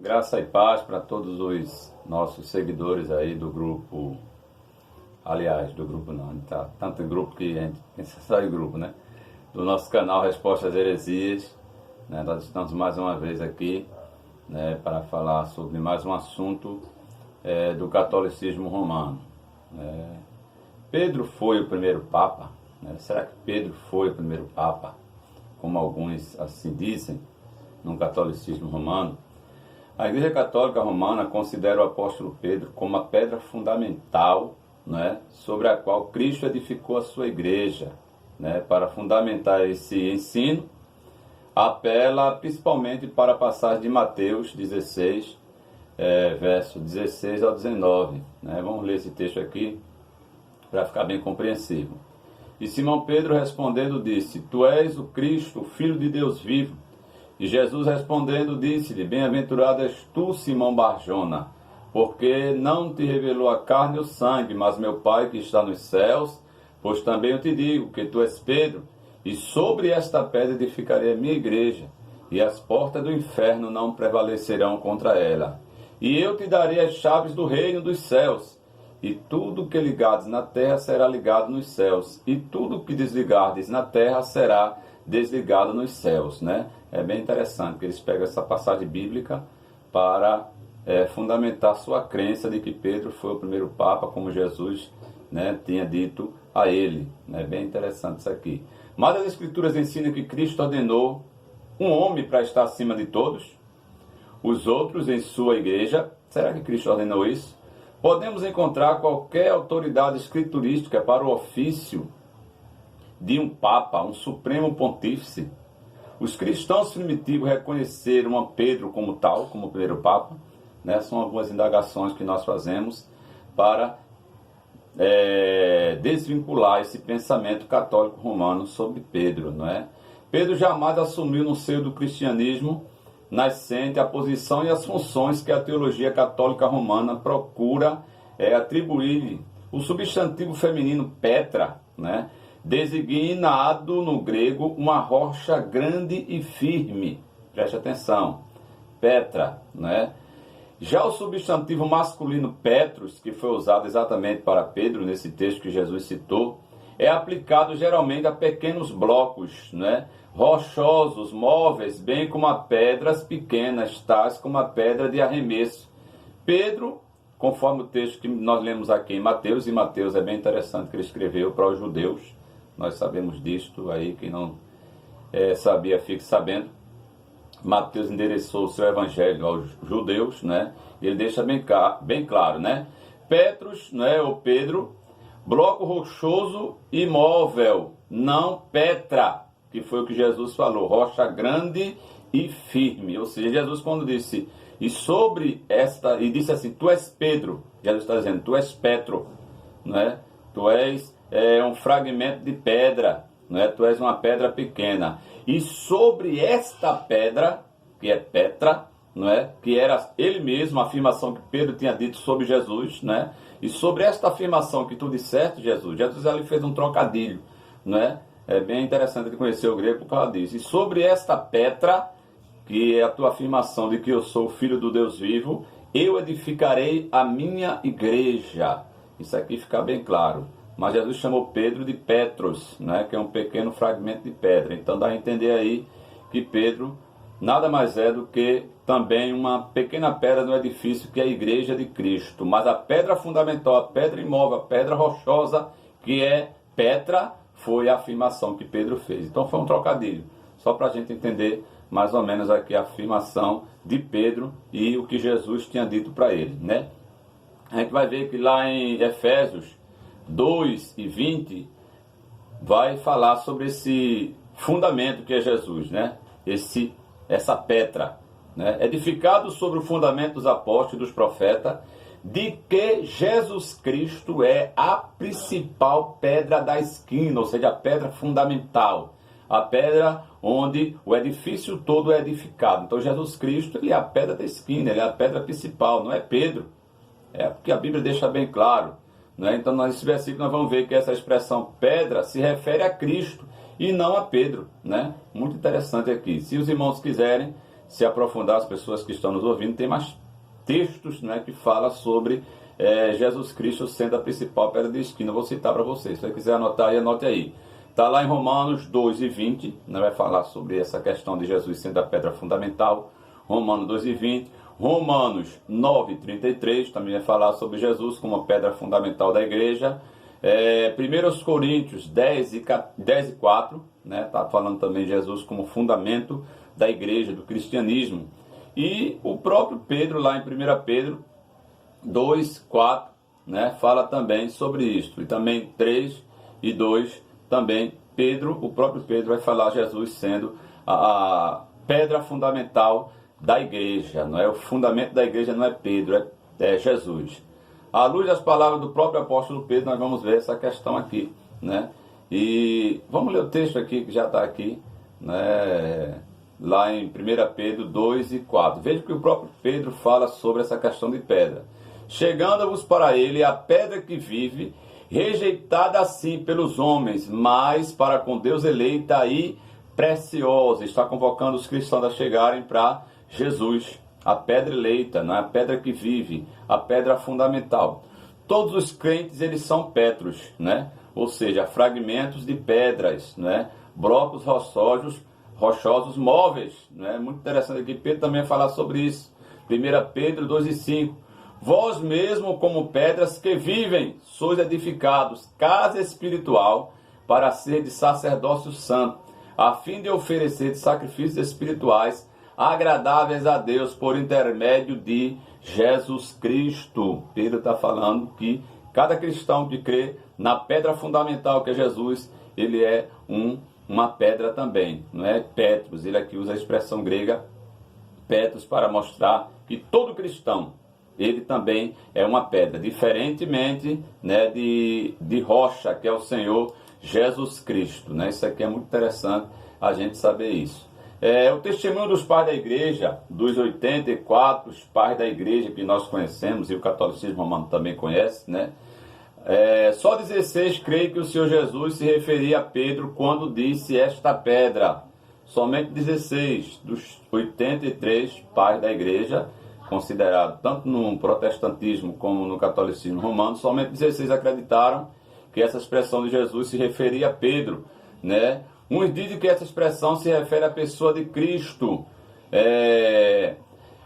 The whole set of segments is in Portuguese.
Graça e paz para todos os nossos seguidores aí do grupo, aliás, do grupo não, tá tanto grupo que a gente pensa só em grupo, né? Do nosso canal Respostas Heresias, né? Nós estamos mais uma vez aqui, né, para falar sobre mais um assunto do catolicismo romano. Pedro foi o primeiro Papa, né? Será que Pedro foi o primeiro Papa, como alguns assim dizem, no catolicismo romano? A Igreja Católica Romana considera o apóstolo Pedro como a pedra fundamental, né, sobre a qual Cristo edificou a sua igreja. Né? Para fundamentar esse ensino, apela principalmente para a passagem de Mateus 16, verso 16 ao 19. Né? Vamos ler esse texto aqui para ficar bem compreensível. E Simão Pedro respondendo disse: Tu és o Cristo, o Filho de Deus vivo. E Jesus respondendo disse-lhe: Bem-aventurado és tu, Simão Barjona, porque não te revelou a carne e o sangue, mas meu Pai que está nos céus. Pois também eu te digo que tu és Pedro, e sobre esta pedra edificarei a minha igreja, e as portas do inferno não prevalecerão contra ela. E eu te darei as chaves do reino dos céus, e tudo que ligares na terra será ligado nos céus, e tudo que desligardes na terra será desligado nos céus, né? É bem interessante que eles pegam essa passagem bíblica para fundamentar sua crença de que Pedro foi o primeiro Papa, como Jesus, né, tinha dito a ele. É bem interessante isso aqui. Mas as Escrituras ensinam que Cristo ordenou um homem para estar acima de todos, os outros em sua igreja. Será que Cristo ordenou isso? Podemos encontrar qualquer autoridade escriturística para o ofício de um Papa, um Supremo Pontífice. Os cristãos primitivos reconheceram a Pedro como tal, como primeiro Papa. Né? São algumas indagações que nós fazemos para desvincular esse pensamento católico romano sobre Pedro. Não é? Pedro jamais assumiu no seio do cristianismo nascente a posição e as funções que a teologia católica romana procura atribuir-lhe. O substantivo feminino Petra, né, designado no grego uma rocha grande e firme. Preste atenção. Petra, né? Já o substantivo masculino Petros, que foi usado exatamente para Pedro nesse texto que Jesus citou, é aplicado geralmente a pequenos blocos, né, rochosos, móveis, bem como a pedras pequenas, tais como a pedra de arremesso. Pedro, conforme o texto que nós lemos aqui em Mateus, e Mateus é bem interessante que ele escreveu para os judeus. Nós sabemos disto aí, quem não sabia, fique sabendo. Mateus endereçou o seu evangelho aos judeus, né? E ele deixa bem claro, né? Petros, né, ou Pedro, bloco rochoso e móvel, não Petra, que foi o que Jesus falou, rocha grande e firme. Ou seja, Jesus quando disse, e disse assim, tu és Pedro, Jesus está dizendo, tu és Petro, né? Tu és um fragmento de pedra, né? Tu és uma pedra pequena. E sobre esta pedra, que é Petra, não é? Que era ele mesmo, a afirmação que Pedro tinha dito sobre Jesus, né? E sobre esta afirmação que tu disseste, Jesus ali fez um trocadilho, não é? É bem interessante de conhecer o grego por causa disso. E sobre esta Petra, que é a tua afirmação de que eu sou o Filho do Deus vivo, eu edificarei a minha igreja. Isso aqui fica bem claro. Mas Jesus chamou Pedro de Petros, né, que é um pequeno fragmento de pedra. Então dá a entender aí que Pedro nada mais é do que também uma pequena pedra no edifício que é a igreja de Cristo. Mas a pedra fundamental, a pedra imóvel, a pedra rochosa, que é Petra, foi a afirmação que Pedro fez. Então foi um trocadilho, só para a gente entender mais ou menos aqui a afirmação de Pedro e o que Jesus tinha dito para ele, né? A gente vai ver que lá em Efésios 2 e 20 vai falar sobre esse fundamento que é Jesus, né? Essa Petra, né? Edificado sobre o fundamento dos apóstolos e dos profetas, de que Jesus Cristo é a principal pedra da esquina, ou seja, a pedra fundamental, a pedra onde o edifício todo é edificado. Então Jesus Cristo, ele é a pedra da esquina, ele é a pedra principal, não é Pedro. É porque a Bíblia deixa bem claro, né? Então nesse versículo nós vamos ver que essa expressão pedra se refere a Cristo e não a Pedro, né? Muito interessante aqui. Se os irmãos quiserem, se aprofundar, as pessoas que estão nos ouvindo, tem mais textos, né, que falam sobre Jesus Cristo sendo a principal pedra de esquina. Eu vou citar para vocês. Se você quiser anotar aí, anote aí. Está lá em Romanos 2:20, né, vai falar sobre essa questão de Jesus sendo a pedra fundamental. Romanos 2:20. Romanos 9:33 também vai falar sobre Jesus como a pedra fundamental da igreja. 1 Coríntios 10:4, né, está falando também de Jesus como fundamento da igreja, do cristianismo. E o próprio Pedro, lá em 1 Pedro 2:4, né, fala também sobre isso. E também 3:2, também o próprio Pedro vai falar Jesus sendo a pedra fundamental da igreja. Não é? O fundamento da igreja não é Pedro, é Jesus. À luz das palavras do próprio apóstolo Pedro, nós vamos ver essa questão aqui, né? E vamos ler o texto aqui, que já está aqui, né? Lá em 1 Pedro 2:4. Veja que o próprio Pedro fala sobre essa questão de pedra. Chegando-vos para ele a pedra que vive, rejeitada assim pelos homens, mas para com Deus eleita e preciosa. Está convocando os cristãos a chegarem para Jesus, a pedra eleita, não é? A pedra que vive, a pedra fundamental. Todos os crentes, eles são petros, né? Ou seja, fragmentos de pedras, né? Blocos rochosos móveis, né? Muito interessante aqui, Pedro também vai falar sobre isso. 1 Pedro 2:5. Vós mesmo, como pedras que vivem, sois edificados, casa espiritual, para ser de sacerdócio santo, a fim de oferecer sacrifícios espirituais agradáveis a Deus por intermédio de Jesus Cristo. Pedro está falando que cada cristão que crê na pedra fundamental que é Jesus, ele é uma pedra também, não é? Petros, ele aqui usa a expressão grega Petros para mostrar que todo cristão, ele também é uma pedra, diferentemente, né, de rocha, que é o Senhor Jesus Cristo, né? Isso aqui é muito interessante a gente saber isso. O testemunho dos pais da igreja, dos 84 pais da igreja que nós conhecemos, e o catolicismo romano também conhece, né? Só 16 creem que o Senhor Jesus se referia a Pedro quando disse esta pedra. Somente 16 dos 83 pais da igreja, considerado tanto no protestantismo como no catolicismo romano, somente 16 acreditaram que essa expressão de Jesus se referia a Pedro, né? Uns dizem que essa expressão se refere à pessoa de Cristo,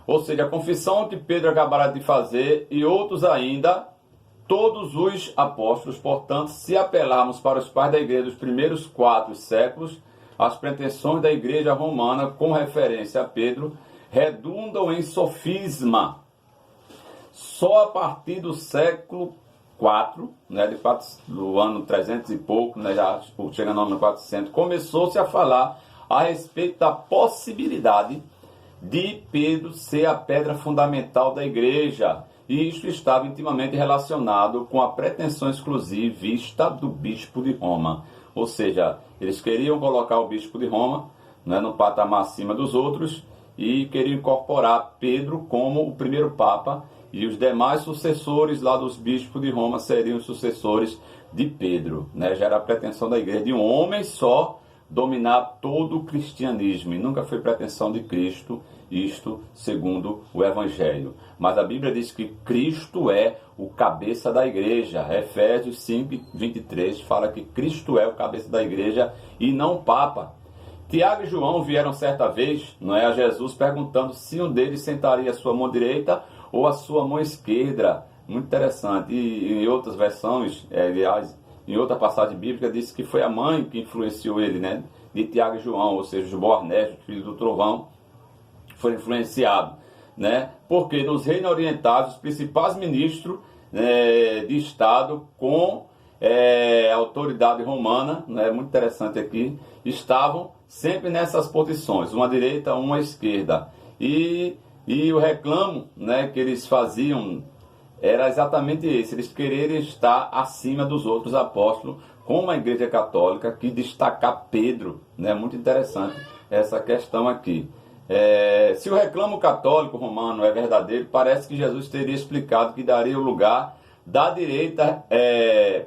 ou seja, a confissão que Pedro acabara de fazer, e outros ainda, todos os apóstolos. Portanto, se apelarmos para os pais da igreja dos primeiros 4 séculos, as pretensões da igreja romana com referência a Pedro redundam em sofisma. Só a partir do século 4, né, do ano 300 e pouco, né, já chegando no ano 400, começou-se a falar a respeito da possibilidade de Pedro ser a pedra fundamental da igreja. E isso estava intimamente relacionado com a pretensão exclusivista do bispo de Roma. Ou seja, eles queriam colocar o bispo de Roma, né, no patamar acima dos outros, e queriam incorporar Pedro como o primeiro papa, e os demais sucessores lá dos bispos de Roma seriam os sucessores de Pedro, né? Já era a pretensão da igreja de um homem só dominar todo o cristianismo, e nunca foi pretensão de Cristo, isto segundo o Evangelho. Mas a Bíblia diz que Cristo é o cabeça da igreja. Efésios 5:23 fala que Cristo é o cabeça da igreja e não o Papa. Tiago e João vieram certa vez, não é, a Jesus perguntando se um deles sentaria a sua mão direita ou a sua mão esquerda. Muito interessante. E em outras versões, aliás, em outra passagem bíblica, diz que foi a mãe que influenciou ele, né? De Tiago e João, ou seja, os Boanerges, filhos do trovão, foi influenciado, né? Porque nos reinos orientais, os principais ministros de Estado com autoridade romana, né? Muito interessante aqui, estavam sempre nessas posições, uma à direita, uma à esquerda. E o reclamo, né, que eles faziam era exatamente esse, eles quererem estar acima dos outros apóstolos, como a Igreja Católica, que destacar Pedro, né? Muito interessante essa questão aqui. Se o reclamo católico romano é verdadeiro, parece que Jesus teria explicado que daria o lugar da direita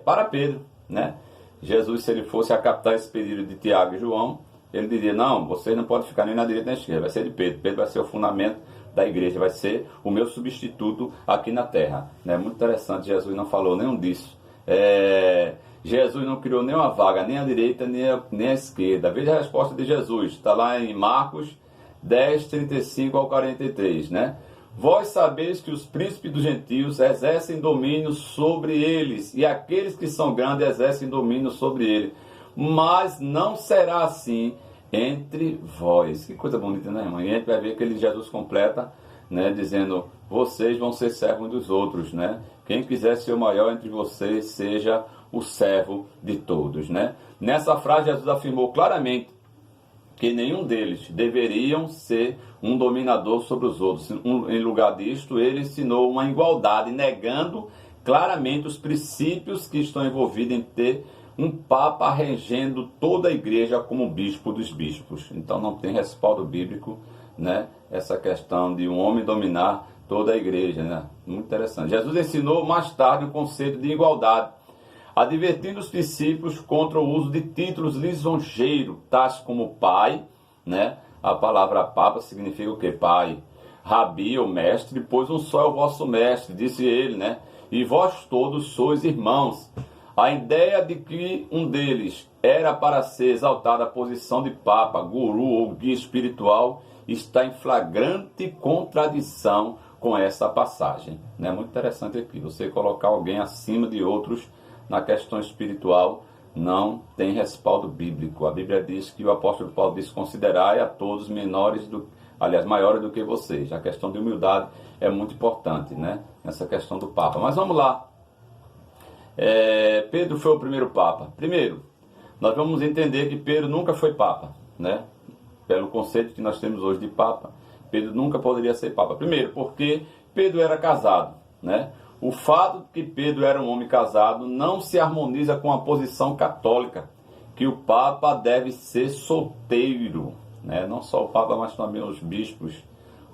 para Pedro, né? Jesus, se ele fosse acatar esse pedido de Tiago e João, ele diria, não, vocês não podem ficar nem na direita nem na esquerda, vai ser de Pedro. Pedro vai ser o fundamento da igreja, vai ser o meu substituto aqui na terra. Né? Muito interessante, Jesus não falou nenhum disso. Jesus não criou nenhuma vaga, nem à direita, nem à esquerda. Veja a resposta de Jesus, está lá em Marcos 10, 35 ao 43, né? Vós sabeis que os príncipes dos gentios exercem domínio sobre eles, e aqueles que são grandes exercem domínio sobre ele. Mas não será assim entre vós. Que coisa bonita, né, irmão? E a gente vai ver que ele, Jesus completa, né, dizendo, vocês vão ser servos dos outros, né? Quem quiser ser o maior entre vocês, seja o servo de todos, né? Nessa frase, Jesus afirmou claramente que nenhum deles deveriam ser um dominador sobre os outros. Em lugar disto, ele ensinou uma igualdade, negando claramente os princípios que estão envolvidos em ter um Papa regendo toda a igreja como bispo dos bispos. Então não tem respaldo bíblico, né, essa questão de um homem dominar toda a igreja, né? Muito interessante. Jesus ensinou mais tarde o conceito de igualdade, advertindo os discípulos contra o uso de títulos lisonjeiros, tais como pai, né? A palavra papa significa o que? Pai. Rabi, ou mestre, pois um só é o vosso mestre, disse ele, né? E vós todos sois irmãos. A ideia de que um deles era para ser exaltado a posição de papa, guru ou guia espiritual está em flagrante contradição com essa passagem. Né? Muito interessante aqui, você colocar alguém acima de outros na questão espiritual não tem respaldo bíblico. A Bíblia diz que o apóstolo Paulo diz, considerai a todos maiores do que vocês. A questão de humildade é muito importante, né? Nessa questão do Papa. Mas vamos lá. Pedro foi o primeiro Papa. Primeiro, nós vamos entender que Pedro nunca foi Papa, né? Pelo conceito que nós temos hoje de Papa, Pedro nunca poderia ser Papa. Primeiro, porque Pedro era casado, né? O fato de que Pedro era um homem casado não se harmoniza com a posição católica, que o Papa deve ser solteiro, né? Não só o Papa, mas também os bispos,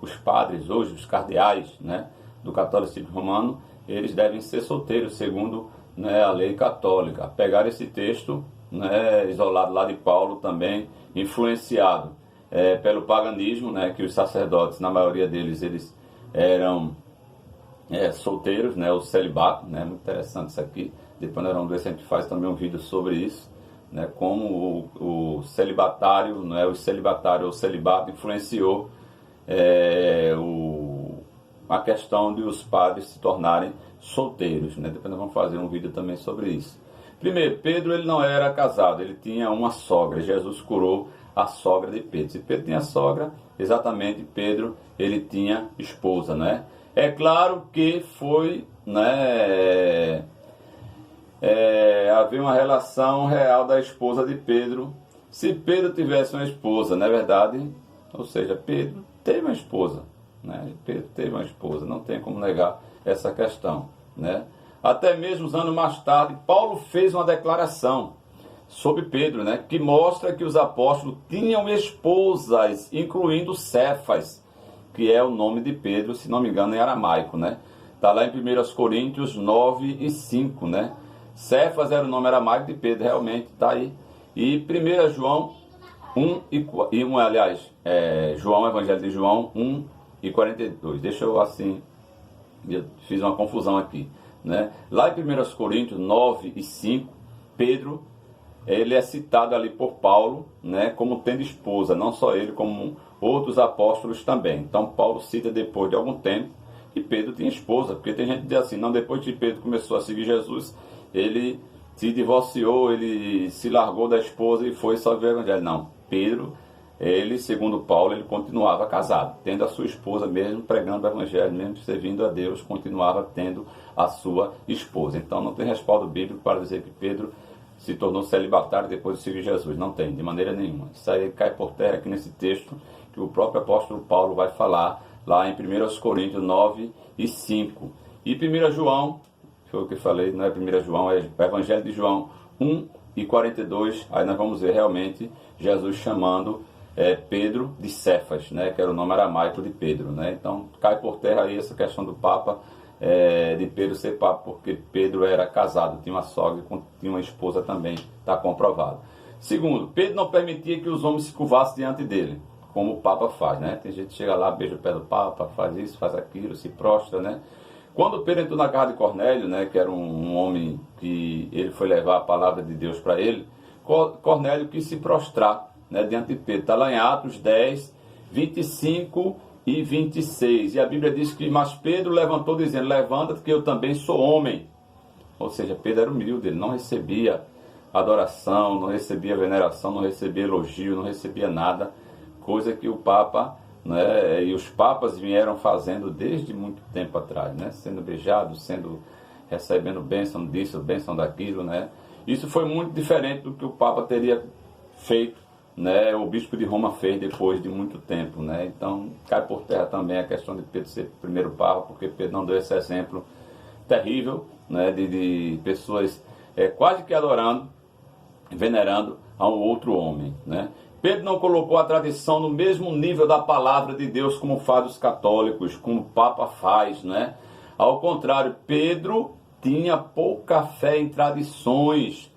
os padres, hoje os cardeais, né, do catolicismo romano, eles devem ser solteiros, segundo, né, a lei católica. Pegar esse texto, né, isolado lá de Paulo, também influenciado pelo paganismo, né, que os sacerdotes, na maioria deles, eles eram solteiros, né, o celibato, né, muito interessante isso aqui. Depois nós vamos ver se a gente faz também um vídeo sobre isso, né, como o celibatário, né, o celibato influenciou a questão de os padres se tornarem solteiros, né. Depois nós vamos fazer um vídeo também sobre isso. Primeiro, Pedro ele não era casado, ele tinha uma sogra. Jesus curou a sogra de Pedro. Se Pedro tinha sogra, exatamente Pedro ele tinha esposa, né? É claro que foi, né, haver uma relação real da esposa de Pedro. Se Pedro tivesse uma esposa, não é verdade? Ou seja, Pedro teve uma esposa, né? Pedro teve uma esposa, não tem como negar essa questão, né? Até mesmo uns anos mais tarde, Paulo fez uma declaração sobre Pedro, né, que mostra que os apóstolos tinham esposas, incluindo Cefas, que é o nome de Pedro, se não me engano, em aramaico, né? Está lá em 1 Coríntios 9 e 5, né? Cefas era o nome aramaico de Pedro, realmente está aí. E 1 João 1 e 1, aliás, João, Evangelho de João 1 e 42. Deixa eu assim, eu fiz uma confusão aqui, né? Lá em 1 Coríntios 9 e 5, Pedro, ele é citado ali por Paulo, né, como tendo esposa, não só ele, como outros apóstolos também. Então Paulo cita depois de algum tempo que Pedro tinha esposa, porque tem gente que diz assim, não, depois que Pedro começou a seguir Jesus, ele se divorciou, ele se largou da esposa e foi só ver o evangelho. Não, Pedro, ele, segundo Paulo, ele continuava casado, tendo a sua esposa mesmo, pregando o evangelho, mesmo servindo a Deus, continuava tendo a sua esposa. Então não tem respaldo bíblico para dizer que Pedro se tornou celibatário depois de seguir Jesus. Não tem, de maneira nenhuma. Isso aí cai por terra aqui nesse texto que o próprio apóstolo Paulo vai falar lá em 1 Coríntios 9 e 5. E 1 João, foi o que eu falei, não é 1 João, é o Evangelho de João 1 e 42. Aí nós vamos ver realmente Jesus chamando Pedro de Cefas, né, que era o nome aramaico de Pedro, né? Então cai por terra aí essa questão do Papa, de Pedro ser Papa, porque Pedro era casado, tinha uma sogra e tinha uma esposa também, está comprovado. Segundo, Pedro não permitia que os homens se curvassem diante dele, como o Papa faz, né? Tem gente que chega lá, beija o pé do Papa, faz isso, faz aquilo, se prostra, né? Quando Pedro entrou na casa de Cornélio, né, que era um homem que ele foi levar a palavra de Deus para ele, Cornélio quis se prostrar, né, diante de Pedro. Está lá em Atos 10, 25 e 26. E a Bíblia diz que, mas Pedro levantou dizendo, levanta-te que eu também sou homem. Ou seja, Pedro era humilde, ele não recebia adoração, não recebia veneração, não recebia elogio, não recebia nada, coisa que o Papa, né, e os papas vieram fazendo desde muito tempo atrás, né, sendo beijados, recebendo bênção disso, bênção daquilo, né. Isso foi muito diferente do que o Papa teria feito, né, o bispo de Roma fez depois de muito tempo, né. Então cai por terra também a questão de Pedro ser primeiro Papa, porque Pedro não deu esse exemplo terrível, né, de pessoas quase que adorando, venerando a um outro homem, né. Pedro não colocou a tradição no mesmo nível da palavra de Deus como faz os católicos, como o Papa faz, né? Ao contrário, Pedro tinha pouca fé em tradições.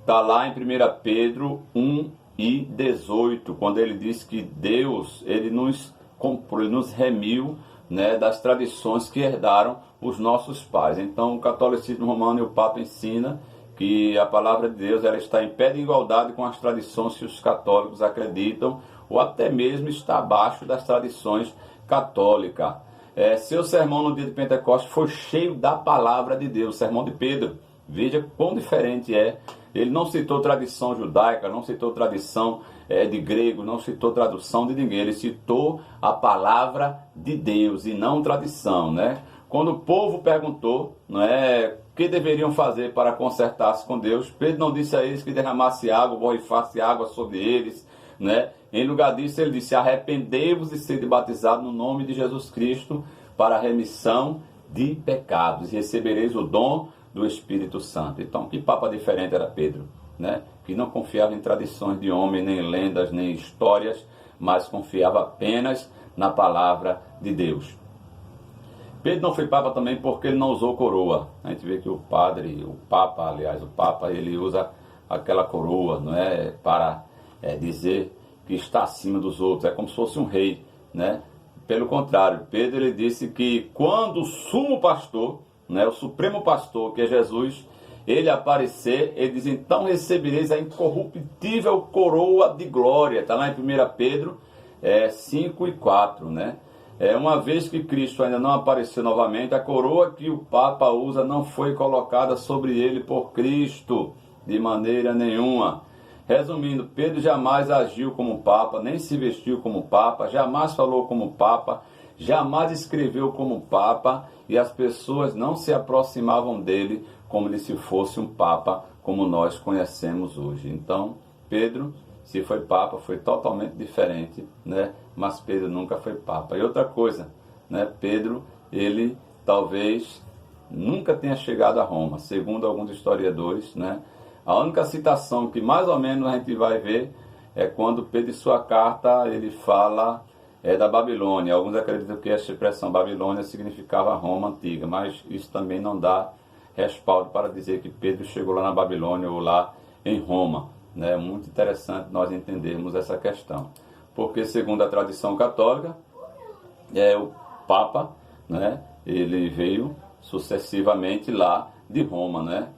Está lá em 1 Pedro 1 e 18, quando ele diz que Deus, ele nos comprou, ele nos remiu, né, das tradições que herdaram os nossos pais. Então o catolicismo romano e o Papa ensina que a palavra de Deus ela está em pé de igualdade com as tradições que os católicos acreditam, ou até mesmo está abaixo das tradições católicas. Seu sermão no dia de Pentecostes foi cheio da palavra de Deus, o sermão de Pedro. Veja quão diferente é. Ele não citou tradição judaica, não citou tradição de grego, não citou tradução de ninguém. Ele citou a palavra de Deus e não tradição, né? Quando o povo perguntou, não é, o que deveriam fazer para consertar-se com Deus, Pedro não disse a eles que derramasse água, borrifasse água sobre eles, né? Em lugar disso, ele disse, arrependei-vos e sede batizado no nome de Jesus Cristo para a remissão de pecados e recebereis o dom do Espírito Santo. Então, que papa diferente era Pedro, né? Que não confiava em tradições de homem, nem lendas, nem histórias, mas confiava apenas na palavra de Deus. Pedro não foi Papa também porque ele não usou coroa. A gente vê que o Papa, ele usa aquela coroa, não é, para dizer que está acima dos outros, é como se fosse um rei, né? Pelo contrário, Pedro ele disse que quando o sumo pastor, né, o supremo pastor, que é Jesus, ele aparecer, ele diz, então recebereis a incorruptível coroa de glória. Está lá em 1 Pedro 5 e 4, né? Uma vez que Cristo ainda não apareceu novamente, a coroa que o Papa usa não foi colocada sobre ele por Cristo, de maneira nenhuma. Resumindo, Pedro jamais agiu como Papa, nem se vestiu como Papa, jamais falou como Papa, jamais escreveu como Papa, e as pessoas não se aproximavam dele como se fosse um Papa, como nós conhecemos hoje. Então, Pedro, se foi Papa, foi totalmente diferente, né? Mas Pedro nunca foi Papa. E outra coisa, né? Pedro, ele talvez nunca tenha chegado a Roma, segundo alguns historiadores, né? A única citação que mais ou menos a gente vai ver é quando Pedro, em sua carta, ele fala da Babilônia. Alguns acreditam que essa expressão Babilônia significava Roma antiga, mas isso também não dá respaldo para dizer que Pedro chegou lá na Babilônia ou lá em Roma. É muito interessante nós entendermos essa questão, porque segundo a tradição católica, o Papa, né, ele veio sucessivamente lá de Roma, né?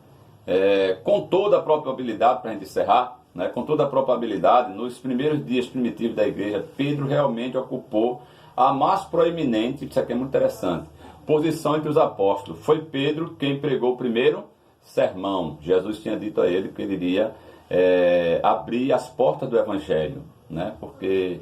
Com toda a probabilidade, para a gente encerrar, né, com toda a probabilidade, nos primeiros dias primitivos da igreja, Pedro realmente ocupou a mais proeminente, isso aqui é muito interessante, posição entre os apóstolos. Foi Pedro quem pregou o primeiro sermão. Jesus tinha dito a ele que ele iria abrir as portas do Evangelho, né? Porque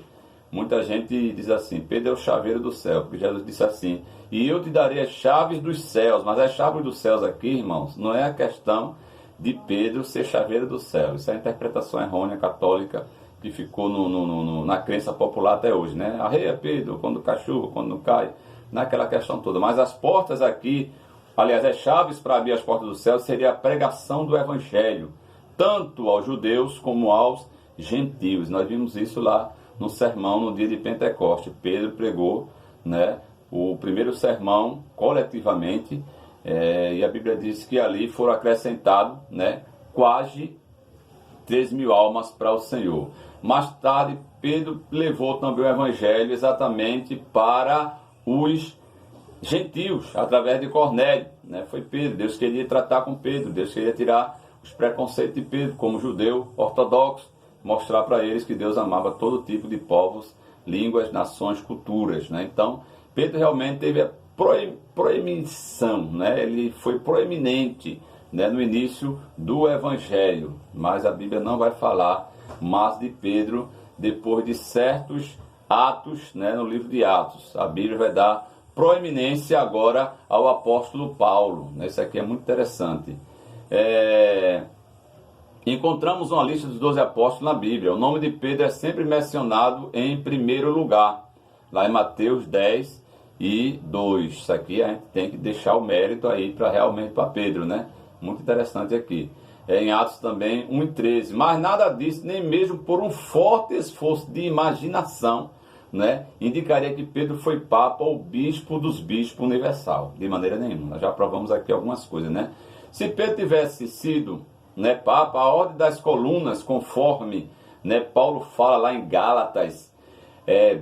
muita gente diz assim, Pedro é o chaveiro do céu, porque Jesus disse assim, e eu te darei as chaves dos céus. Mas as chaves dos céus aqui, irmãos, não é a questão de Pedro ser chaveiro do céu. Isso é a interpretação errônea católica que ficou na crença popular até hoje, né? Arreia Pedro, quando cachorro, quando não cai, naquela questão toda. Mas as portas aqui, aliás, as chaves para abrir as portas do céu seria a pregação do Evangelho, tanto aos judeus como aos gentios. Nós vimos isso lá no sermão no dia de Pentecostes. Pedro pregou, né, o primeiro sermão coletivamente, e a Bíblia diz que ali foram acrescentados, né, quase 3.000 almas para o Senhor. Mais tarde, Pedro levou também o evangelho exatamente para os gentios, através de Cornélio, né? Foi Pedro, Deus queria tratar com Pedro, Deus queria tirar os preconceitos de Pedro, como judeu ortodoxo, mostrar para eles que Deus amava todo tipo de povos, línguas, nações, culturas, né? Então, Pedro realmente teve a proemissão, né? Ele foi proeminente, né, no início do evangelho, mas a Bíblia não vai falar mais de Pedro depois de certos atos, né, no livro de Atos. A Bíblia vai dar proeminência agora ao apóstolo Paulo. Isso aqui é muito interessante. Encontramos uma lista dos 12 apóstolos na Bíblia. O nome de Pedro é sempre mencionado em primeiro lugar, lá em Mateus 10:2. Isso aqui a gente tem que deixar o mérito aí realmente para Pedro, né? Muito interessante aqui. Em Atos também 1:13. Mas nada disso, nem mesmo por um forte esforço de imaginação, né, indicaria que Pedro foi papa ou bispo dos bispos universal. De maneira nenhuma. Nós já provamos aqui algumas coisas, né? Se Pedro tivesse sido, né, papa, a ordem das colunas, conforme, né, Paulo fala lá em Gálatas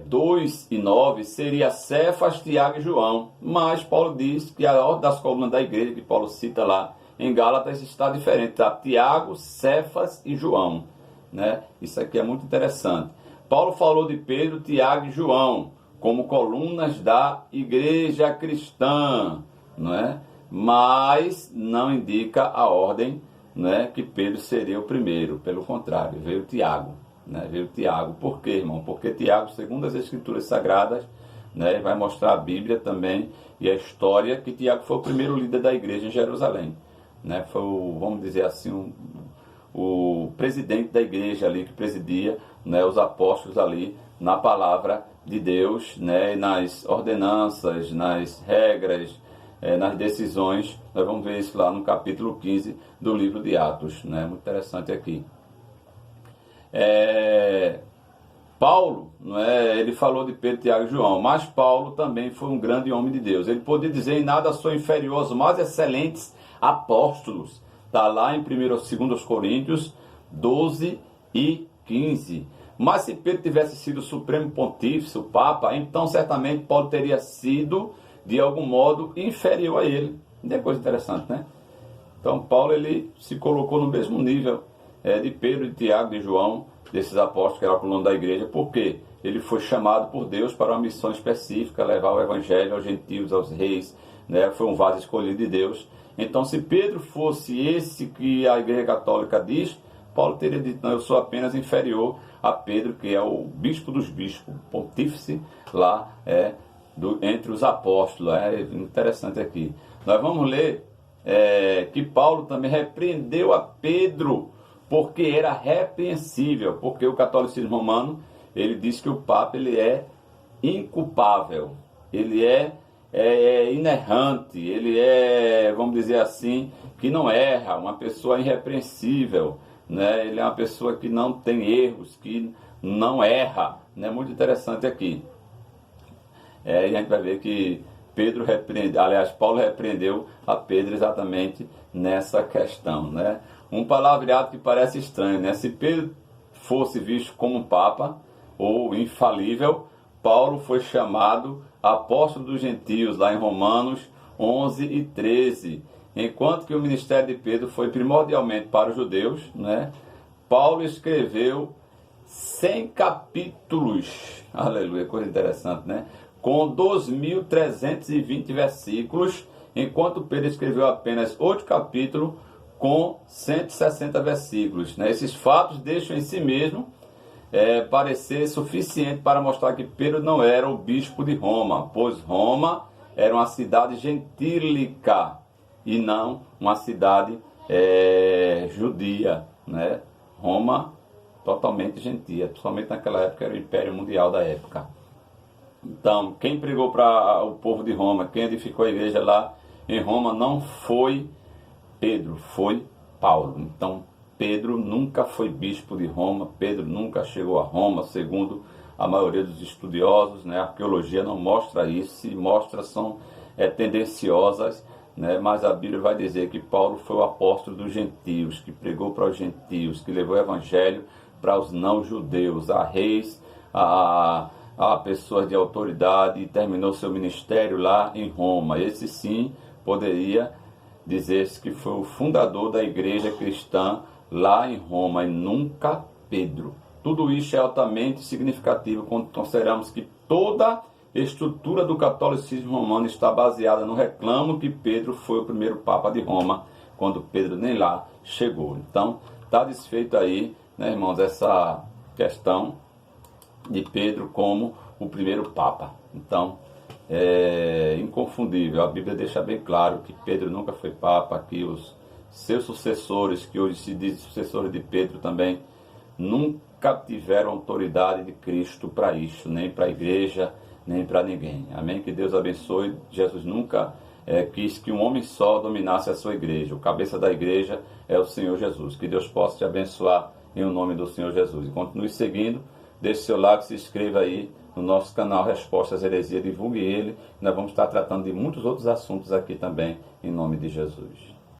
2:9, seria Cefas, Tiago e João. Mas Paulo diz que a ordem das colunas da igreja, que Paulo cita lá em Gálatas, está diferente, tá? Tiago, Cefas e João, né? Isso aqui é muito interessante. Paulo falou de Pedro, Tiago e João como colunas da igreja cristã, não é? Mas não indica a ordem, né, que Pedro seria o primeiro. Pelo contrário, veio Tiago, né? Veio Tiago. Por quê, irmão? Porque Tiago, segundo as Escrituras Sagradas, né, vai mostrar a Bíblia também e a história que Tiago foi o primeiro líder da igreja em Jerusalém, né? Foi o, vamos dizer assim, o presidente da igreja ali que presidia, né, os apóstolos ali na palavra de Deus, né, nas ordenanças, nas regras, nas decisões. Nós vamos ver isso lá no capítulo 15 do livro de Atos, né? Muito interessante aqui. Paulo, não é, ele falou de Pedro, Tiago e João, mas Paulo também foi um grande homem de Deus. Ele podia dizer: em nada sou inferior aos mais excelentes apóstolos. Está lá em 2 Coríntios 12:15. Mas se Pedro tivesse sido o supremo pontífice, o Papa, então certamente Paulo teria sido, de algum modo, inferior a ele. É coisa interessante, né? Então Paulo, ele se colocou no mesmo nível de Pedro, de Tiago, de João, desses apóstolos que eram a coluna da igreja, porque ele foi chamado por Deus para uma missão específica, levar o evangelho aos gentios, aos reis, né? Foi um vaso escolhido de Deus. Então, se Pedro fosse esse que a igreja católica diz, Paulo teria dito: não, eu sou apenas inferior a Pedro, que é o bispo dos bispos, pontífice lá entre os apóstolos. É interessante aqui. Nós vamos ler que Paulo também repreendeu a Pedro, porque era repreensível, porque o catolicismo romano, ele diz que o Papa, ele é inculpável, ele é inerrante, ele vamos dizer assim, que não erra, uma pessoa irrepreensível, né? Ele é uma pessoa que não tem erros, que não erra, né? Muito interessante aqui. E a gente vai ver que Paulo repreendeu a Pedro exatamente nessa questão, né? Um palavreado que parece estranho, né? Se Pedro fosse visto como um papa ou infalível, Paulo foi chamado apóstolo dos gentios, lá em Romanos 11:13. Enquanto que o ministério de Pedro foi primordialmente para os judeus, né? Paulo escreveu 100 capítulos, aleluia, coisa interessante, né? Com 2.320 versículos, enquanto Pedro escreveu apenas 8 capítulos com 160 versículos, né? Esses fatos deixam em si mesmo parecer suficiente para mostrar que Pedro não era o bispo de Roma, pois Roma era uma cidade gentílica e não uma cidade judia, né? Roma totalmente gentia, principalmente naquela época era o Império Mundial da época. Então, quem pregou para o povo de Roma, quem edificou a igreja lá em Roma não foi Pedro, foi Paulo. Então, Pedro nunca foi bispo de Roma, Pedro nunca chegou a Roma, segundo a maioria dos estudiosos, né? A arqueologia não mostra isso, se mostra são tendenciosas né? Mas a Bíblia vai dizer que Paulo foi o apóstolo dos gentios, que pregou para os gentios, que levou o evangelho para os não-judeus, a reis, a pessoas de autoridade, e terminou seu ministério lá em Roma. Esse sim poderia dizer-se que foi o fundador da igreja cristã lá em Roma, e nunca Pedro. Tudo isso é altamente significativo quando consideramos que toda a estrutura do catolicismo romano está baseada no reclamo que Pedro foi o primeiro Papa de Roma, quando Pedro nem lá chegou. Então, está desfeito aí, né, irmãos, essa questão de Pedro como o primeiro Papa. Então, é inconfundível, a Bíblia deixa bem claro que Pedro nunca foi Papa, que os seus sucessores, que hoje se dizem sucessores de Pedro também, nunca tiveram autoridade de Cristo para isso, nem para a igreja, nem para ninguém. Amém? Que Deus abençoe. Jesus nunca quis que um homem só dominasse a sua igreja. O cabeça da igreja é o Senhor Jesus. Que Deus possa te abençoar em o nome do Senhor Jesus. E continue seguindo, deixe seu like, se inscreva aí no nosso canal Respostas Heresia, divulgue ele. Nós vamos estar tratando de muitos outros assuntos aqui também, em nome de Jesus.